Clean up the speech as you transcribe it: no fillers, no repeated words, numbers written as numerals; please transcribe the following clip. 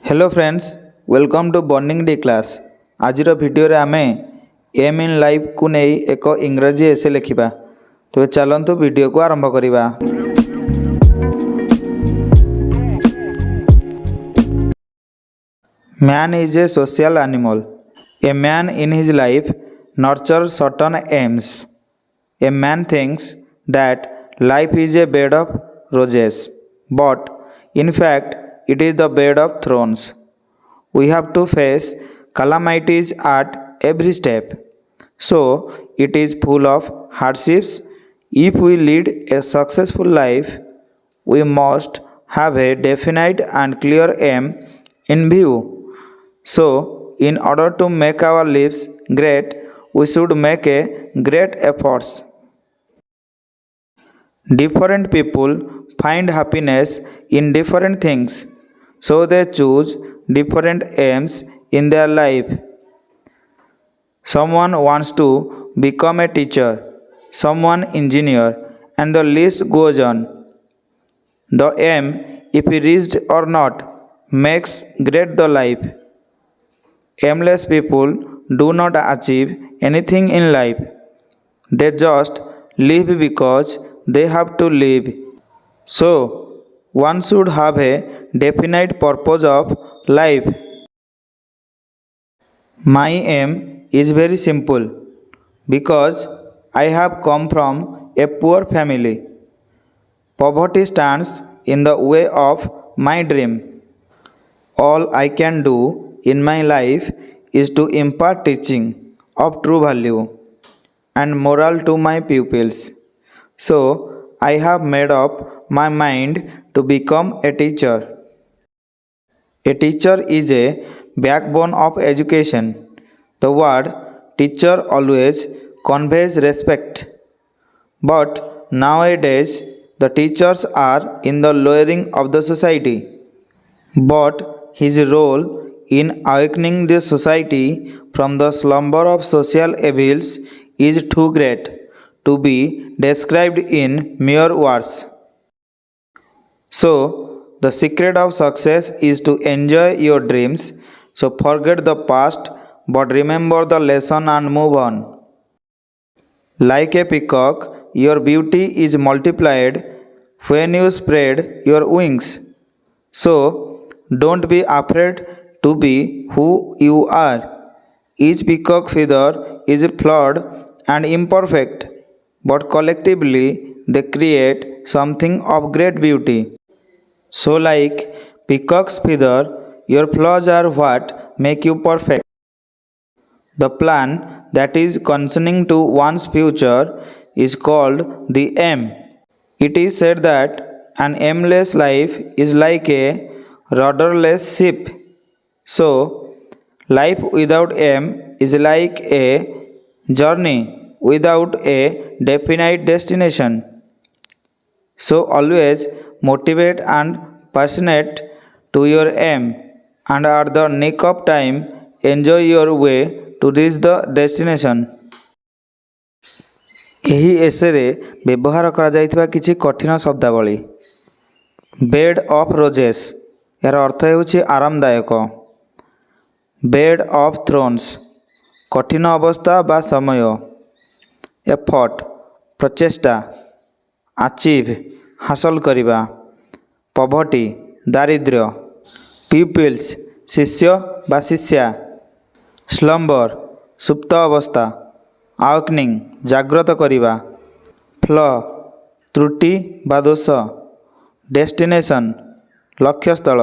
Hello friends, welcome to bonding day class. आज video रे आमे एम इन लाइफ को नहीं एक इंग्राजी एसे लिखा। तो चलतु वीडियो को आरंभ करिबा। Man is a social animal. A man in his life nurtures certain aims. A man thinks that life is a bed of roses, but in fact it is the bed of thorns. We have to face calamities at every step. So it is full of hardships. If we lead a successful life, we must have a definite and clear aim in view. So, in order to make our lives great, we should make a great efforts. Different people find happiness in different things, so they choose different aims in their life. Someone wants to become a teacher, someone engineer, and the list goes on. The aim, if reached or not, makes great the life. Aimless people do not achieve anything in life. They just live because they have to live. So, one should have a definite purpose of life. My aim is very simple because I have come from a poor family. Poverty stands in the way of my dream. All I can do in my life is to impart teaching of true value and moral to my pupils. So, I have made up my mind to become a teacher. A teacher is a backbone of education. The word teacher always conveys respect. But nowadays, the teachers are in the lowering of the society. But his role in awakening the society from the slumber of social evils is too great to be described in mere words. So, the secret of success is to enjoy your dreams. So, forget the past but remember the lesson and move on. Like a peacock, your beauty is multiplied when you spread your wings. So, don't be afraid to be who you are. Each peacock feather is flawed and imperfect, but collectively they create something of great beauty. So, like peacock's feather, your flaws are what make you perfect. The plan that is concerning to one's future is called the aim. It is said that an aimless life is like a rudderless ship. So, life without aim is like a journey without a definite destination. So, always motivate and passionate to your aim, and at the nick of time, enjoy your way to reach the destination. ଏହି ଏସେରେ ବ୍ୟବହାର କରାଯାଇଥିବା କିଛି କଠିନ ଶବ୍ଦାବଳୀ। Bed of ରୋଜେସ୍, ଏହାର ଅର୍ଥ ହେଉଛି ଆରାମଦାୟକ। Bed of Thrones, କଠିନ ଅବସ୍ଥା ବା ସମୟ। ଏଫର୍ଟ, ପ୍ରଚେଷ୍ଟା। ଆଚିଭ୍, ହାସଲ କରିବା। ପଭର୍ଟି, ଦାରିଦ୍ର୍ୟ। ପିପିଲ୍ସ, ଶିଷ୍ୟ ବା ଶିଷ୍ୟା। ସ୍ଲମ୍ବର, ସୁପ୍ତ ଅବସ୍ଥା। ଆୱେକନିଂ, ଜାଗ୍ରତ କରିବା। ଫ୍ଲ, ତ୍ରୁଟି ବା ଦୋଷ। ଡେଷ୍ଟିନେସନ୍, ଲକ୍ଷ୍ୟସ୍ଥଳ।